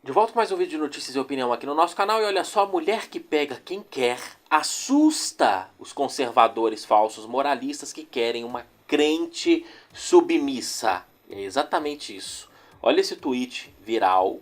De volta com mais um vídeo de notícias e opinião aqui no nosso canal. E olha só, a mulher que pega quem quer assusta os conservadores falsos moralistas que querem uma crente submissa. É exatamente isso. Olha esse tweet viral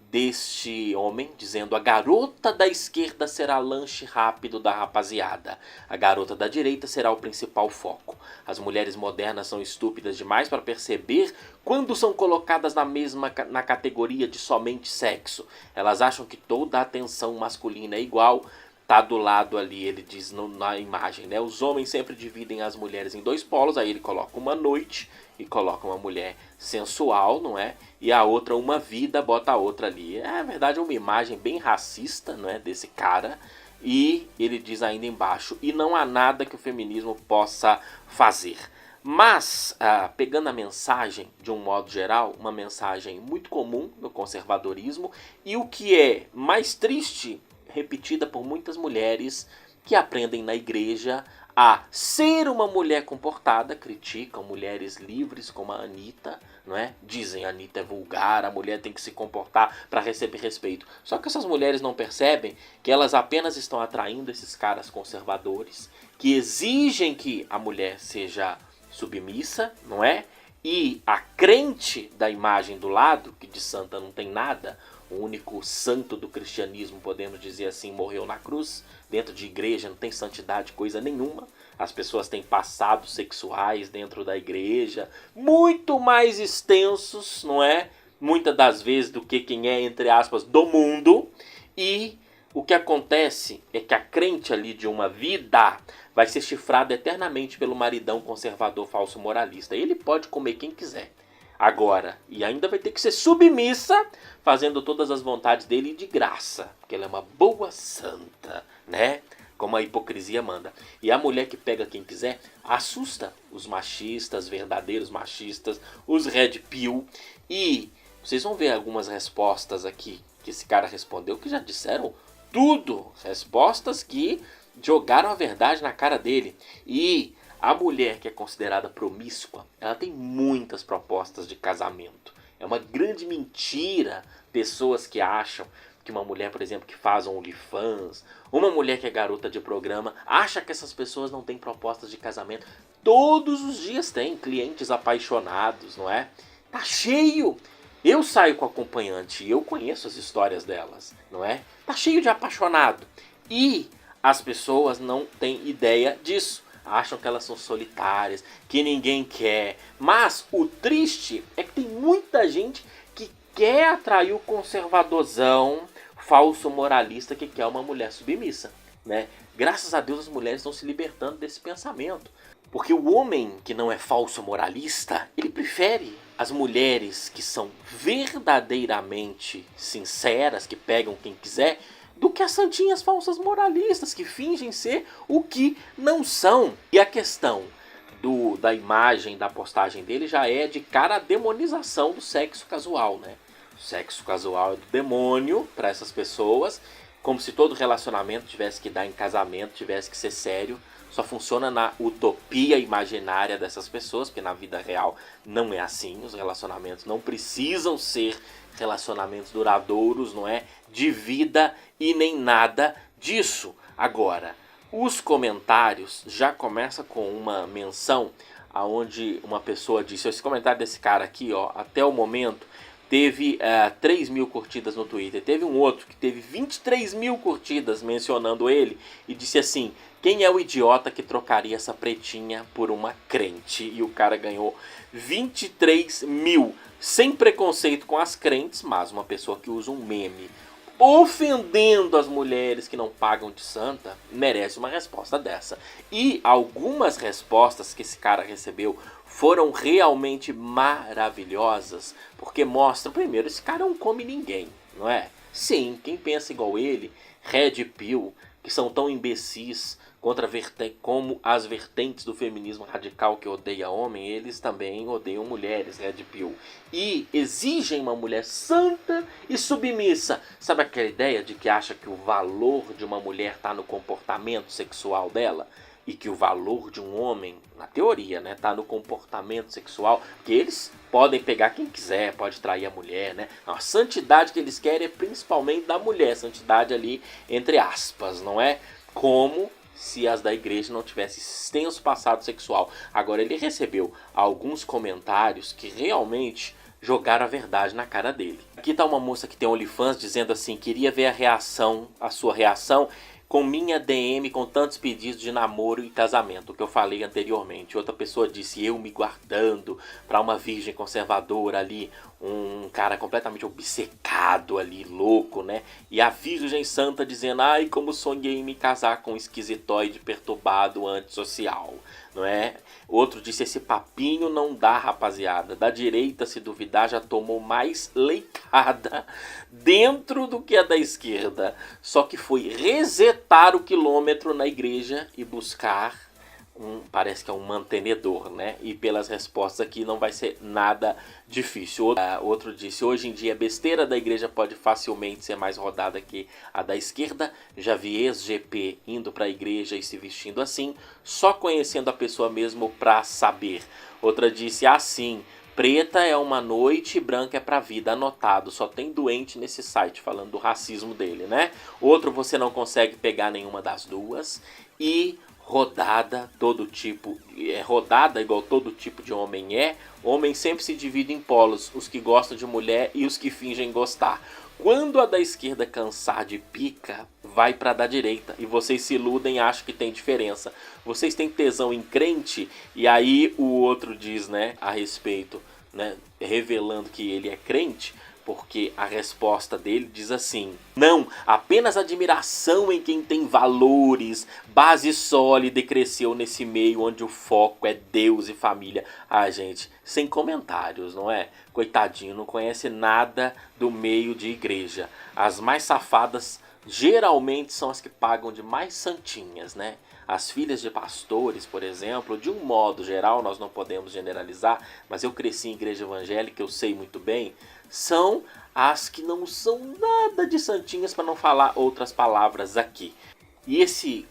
deste homem dizendo: a garota da esquerda será lanche rápido da rapaziada. A garota da direita será o principal foco. As mulheres modernas são estúpidas demais para perceber quando são colocadas na categoria de somente sexo. Elas acham que toda a atenção masculina é igual. Tá do lado ali, ele diz na imagem, né? Os homens sempre dividem as mulheres em dois polos. Aí ele coloca uma noite e coloca uma mulher sensual, não é? E a outra uma vida, bota a outra ali. É, na verdade, é uma imagem bem racista, não é? Desse cara. E ele diz ainda embaixo: e não há nada que o feminismo possa fazer. Mas, pegando a mensagem de um modo geral, uma mensagem muito comum no conservadorismo, e o que é mais triste, repetida por muitas mulheres que aprendem na igreja a ser uma mulher comportada, criticam mulheres livres como a Anitta, não é? Dizem a Anitta é vulgar, a mulher tem que se comportar para receber respeito. Só que essas mulheres não percebem que elas apenas estão atraindo esses caras conservadores que exigem que a mulher seja submissa, não é? E a crente da imagem do lado, que de santa não tem nada, o único santo do cristianismo, podemos dizer assim, morreu na cruz. Dentro de igreja não tem santidade coisa nenhuma. As pessoas têm passados sexuais dentro da igreja, muito mais extensos, não é? Muitas das vezes do que quem é, entre aspas, do mundo. E o que acontece é que a crente ali de uma vida vai ser chifrada eternamente pelo maridão conservador falso moralista. Ele pode comer quem quiser. Agora, e ainda vai ter que ser submissa, fazendo todas as vontades dele de graça, porque ela é uma boa santa, né? Como a hipocrisia manda. E a mulher que pega quem quiser assusta os machistas, verdadeiros machistas, os red pill. E vocês vão ver algumas respostas aqui que esse cara respondeu, que já disseram tudo. Respostas que jogaram a verdade na cara dele. E a mulher que é considerada promíscua, ela tem muitas propostas de casamento. É uma grande mentira pessoas que acham que uma mulher, por exemplo, que faz um OnlyFans, uma mulher que é garota de programa, acha que essas pessoas não têm propostas de casamento. Todos os dias tem clientes apaixonados, não é? Tá cheio! Eu saio com acompanhante e eu conheço as histórias delas, não é? Tá cheio de apaixonado. E as pessoas não têm ideia disso. Acham que elas são solitárias, que ninguém quer. Mas o triste é que tem muita gente que quer atrair o conservadorzão, falso moralista que quer uma mulher submissa, né? Graças a Deus as mulheres estão se libertando desse pensamento. Porque o homem que não é falso moralista, ele prefere as mulheres que são verdadeiramente sinceras, que pegam quem quiser, do que as santinhas falsas moralistas que fingem ser o que não são. E a questão da imagem, da postagem dele já é de cara a demonização do sexo casual, né? O sexo casual é do demônio para essas pessoas, como se todo relacionamento tivesse que dar em casamento, tivesse que ser sério. Só funciona na utopia imaginária dessas pessoas, porque na vida real não é assim. Os relacionamentos não precisam ser relacionamentos duradouros, não é? De vida e nem nada disso. Agora, os comentários já começam com uma menção aonde uma pessoa disse: esse comentário desse cara aqui, ó, até o momento teve 3 mil curtidas no Twitter. Teve um outro que teve 23 mil curtidas mencionando ele e disse assim: quem é o idiota que trocaria essa pretinha por uma crente? E o cara ganhou 23 mil. Sem preconceito com as crentes, mas uma pessoa que usa um meme ofendendo as mulheres que não pagam de santa, merece uma resposta dessa. E algumas respostas que esse cara recebeu foram realmente maravilhosas, porque mostram, primeiro, esse cara não come ninguém, não é? Sim, quem pensa igual ele, red pill, que são tão imbecis como as vertentes do feminismo radical que odeia homem, eles também odeiam mulheres, red pill. E exigem uma mulher santa e submissa. Sabe aquela ideia de que acha que o valor de uma mulher está no comportamento sexual dela? e que o valor de um homem, na teoria, né, tá no comportamento sexual, que eles podem pegar quem quiser, pode trair a mulher, né? A santidade que eles querem é principalmente da mulher, santidade ali entre aspas, não é? Como se as da igreja não tivessem extenso passado sexual. Agora, ele recebeu alguns comentários que realmente jogaram a verdade na cara dele. Aqui tá uma moça que tem OnlyFans dizendo assim: queria ver a sua reação com minha DM com tantos pedidos de namoro e casamento, o que eu falei anteriormente. Outra pessoa disse: eu me guardando para uma virgem conservadora ali, um cara completamente obcecado ali, louco, né? E a Virgem Santa dizendo: ai, como sonhei em me casar com um esquisitoide perturbado antissocial, não é? Outro disse: esse papinho não dá, rapaziada. Da direita, se duvidar, já tomou mais leitada dentro do que a da esquerda. Só que foi resetar o quilômetro na igreja e buscar parece que é um mantenedor, né? E pelas respostas aqui não vai ser nada difícil. Outro disse: hoje em dia a besteira da igreja pode facilmente ser mais rodada que a da esquerda. Já vi ex-GP indo para a igreja e se vestindo assim, só conhecendo a pessoa mesmo para saber. Outra disse assim: preta é uma noite e branca é pra vida, anotado, só tem doente nesse site, falando do racismo dele, né? Outro: você não consegue pegar nenhuma das duas. E rodada, todo tipo, rodada igual todo tipo de homem é. Homem sempre se divide em polos, os que gostam de mulher e os que fingem gostar. Quando a da esquerda cansar de pica, vai pra da direita. E vocês se iludem e acham que tem diferença. Vocês têm tesão em crente, e aí o outro diz, né, a respeito, né, revelando que ele é crente, porque a resposta dele diz assim: não, apenas admiração em quem tem valores, base sólida e cresceu nesse meio onde o foco é Deus e família. Ah, gente, sem comentários, não é? Coitadinho, não conhece nada do meio de igreja. As mais safadas geralmente são as que pagam de mais santinhas, né? As filhas de pastores, por exemplo, de um modo geral, nós não podemos generalizar, mas eu cresci em igreja evangélica, eu sei muito bem, são as que não são nada de santinhas, para não falar outras palavras aqui. E esse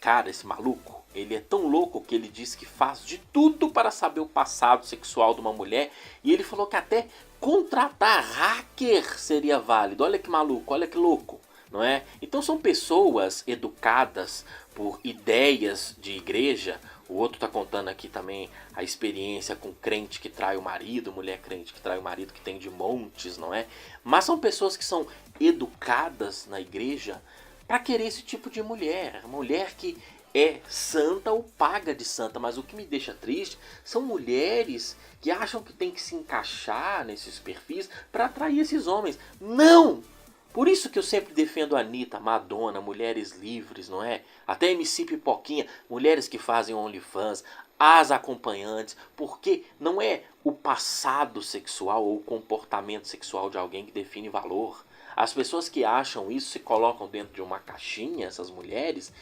cara, esse maluco, ele é tão louco que ele diz que faz de tudo para saber o passado sexual de uma mulher, e ele falou que até contratar hacker seria válido. Olha que maluco, olha que louco, não é? Então são pessoas educadas por ideias de igreja. O outro tá contando aqui também a experiência com crente que trai o marido, mulher crente que trai o marido, que tem de montes, não é? Mas são pessoas que são educadas na igreja para querer esse tipo de mulher. Mulher que é santa ou paga de santa. Mas o que me deixa triste são mulheres que acham que tem que se encaixar nesses perfis para atrair esses homens. Não! Por isso que eu sempre defendo a Anitta, Madonna, mulheres livres, não é? Até MC Pipoquinha, mulheres que fazem OnlyFans, as acompanhantes, porque não é o passado sexual ou o comportamento sexual de alguém que define valor. As pessoas que acham isso se colocam dentro de uma caixinha, essas mulheres,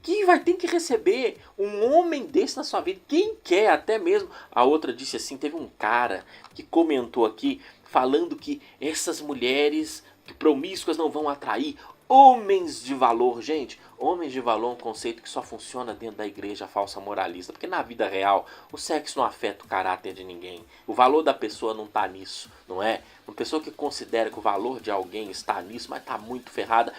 que vai ter que receber um homem desse na sua vida. Quem quer, até mesmo. A outra disse assim, teve um cara que comentou aqui, falando que essas mulheres promíscuas não vão atrair homens de valor. Gente, homens de valor é um conceito que só funciona dentro da igreja falsa moralista, porque na vida real o sexo não afeta o caráter de ninguém. O valor da pessoa não está nisso, não é? Uma pessoa que considera que o valor de alguém está nisso, mas está muito ferrada,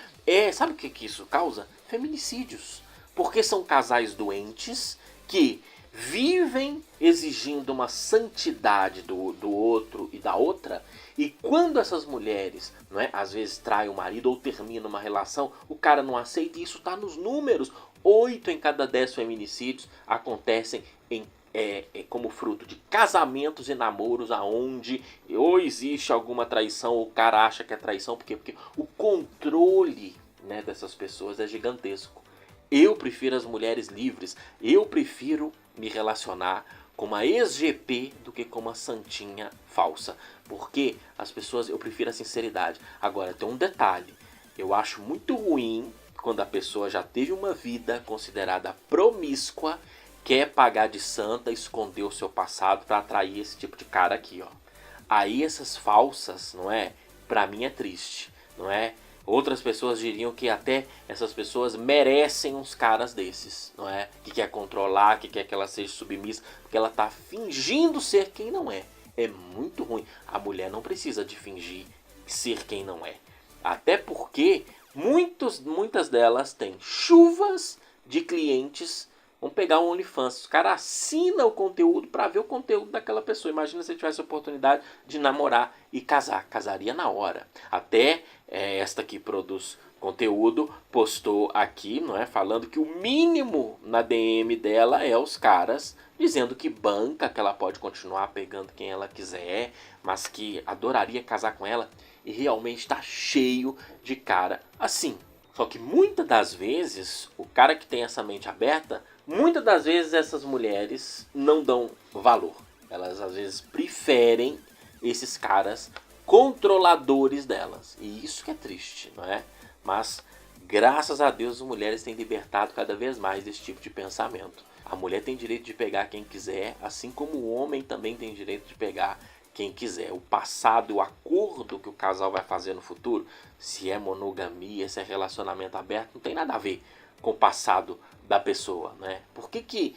sabe o que isso causa? Feminicídios. Porque são casais doentes que vivem exigindo uma santidade do outro e da outra, e quando essas mulheres, não é, às vezes traem o marido ou terminam uma relação, o cara não aceita, e isso está nos números. 8 em cada 10 feminicídios acontecem como fruto de casamentos e namoros aonde ou existe alguma traição ou o cara acha que é traição. Por quê? Porque o controle, né, dessas pessoas é gigantesco. Eu prefiro as mulheres livres, eu prefiro me relacionar com uma ex-GP do que com uma santinha falsa. Porque as pessoas, eu prefiro a sinceridade. Agora, tem um detalhe. Eu acho muito ruim quando a pessoa já teve uma vida considerada promíscua, quer pagar de santa, esconder o seu passado para atrair esse tipo de cara aqui, ó. Aí essas falsas, não é? Pra mim é triste, não é? Outras pessoas diriam que até essas pessoas merecem uns caras desses, não é? Que quer controlar, que quer que ela seja submissa, porque ela tá fingindo ser quem não é. É muito ruim. A mulher não precisa de fingir ser quem não é. Até porque muitas delas têm chuvas de clientes. Vamos pegar um OnlyFans. Os caras assinam o conteúdo para ver o conteúdo daquela pessoa. Imagina se ele tivesse a oportunidade de namorar e casar. Casaria na hora. Até esta que produz conteúdo postou aqui, não é, falando que o mínimo na DM dela é os caras dizendo que banca, que ela pode continuar pegando quem ela quiser, mas que adoraria casar com ela. E realmente está cheio de cara assim. Só que muitas das vezes, o cara que tem essa mente aberta, muitas das vezes essas mulheres não dão valor. Elas às vezes preferem esses caras controladores delas. E isso que é triste, não é? Mas graças a Deus as mulheres têm libertado cada vez mais desse tipo de pensamento. A mulher tem direito de pegar quem quiser, assim como o homem também tem direito de pegar quem quiser. O passado, o acordo que o casal vai fazer no futuro, se é monogamia, se é relacionamento aberto, não tem nada a ver com o passado da pessoa, né? Por que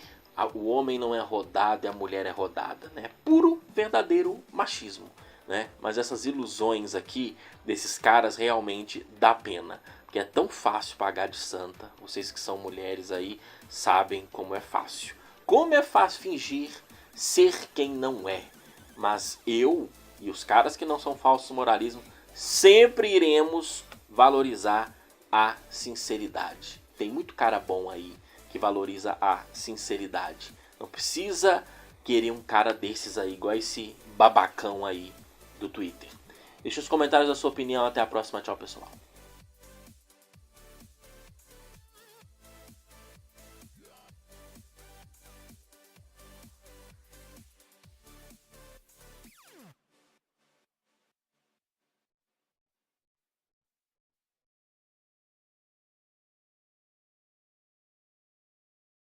o homem não é rodado e a mulher é rodada, né? Puro, verdadeiro machismo, né? Mas essas ilusões aqui desses caras realmente dá pena, porque é tão fácil pagar de santa. Vocês que são mulheres aí sabem como é fácil. Como é fácil fingir ser quem não é. Mas eu e os caras que não são falsos moralismo sempre iremos valorizar a sinceridade. Tem muito cara bom aí que valoriza a sinceridade. Não precisa querer um cara desses aí, igual esse babacão aí do Twitter. Deixe os comentários da sua opinião. Até a próxima. Tchau, pessoal.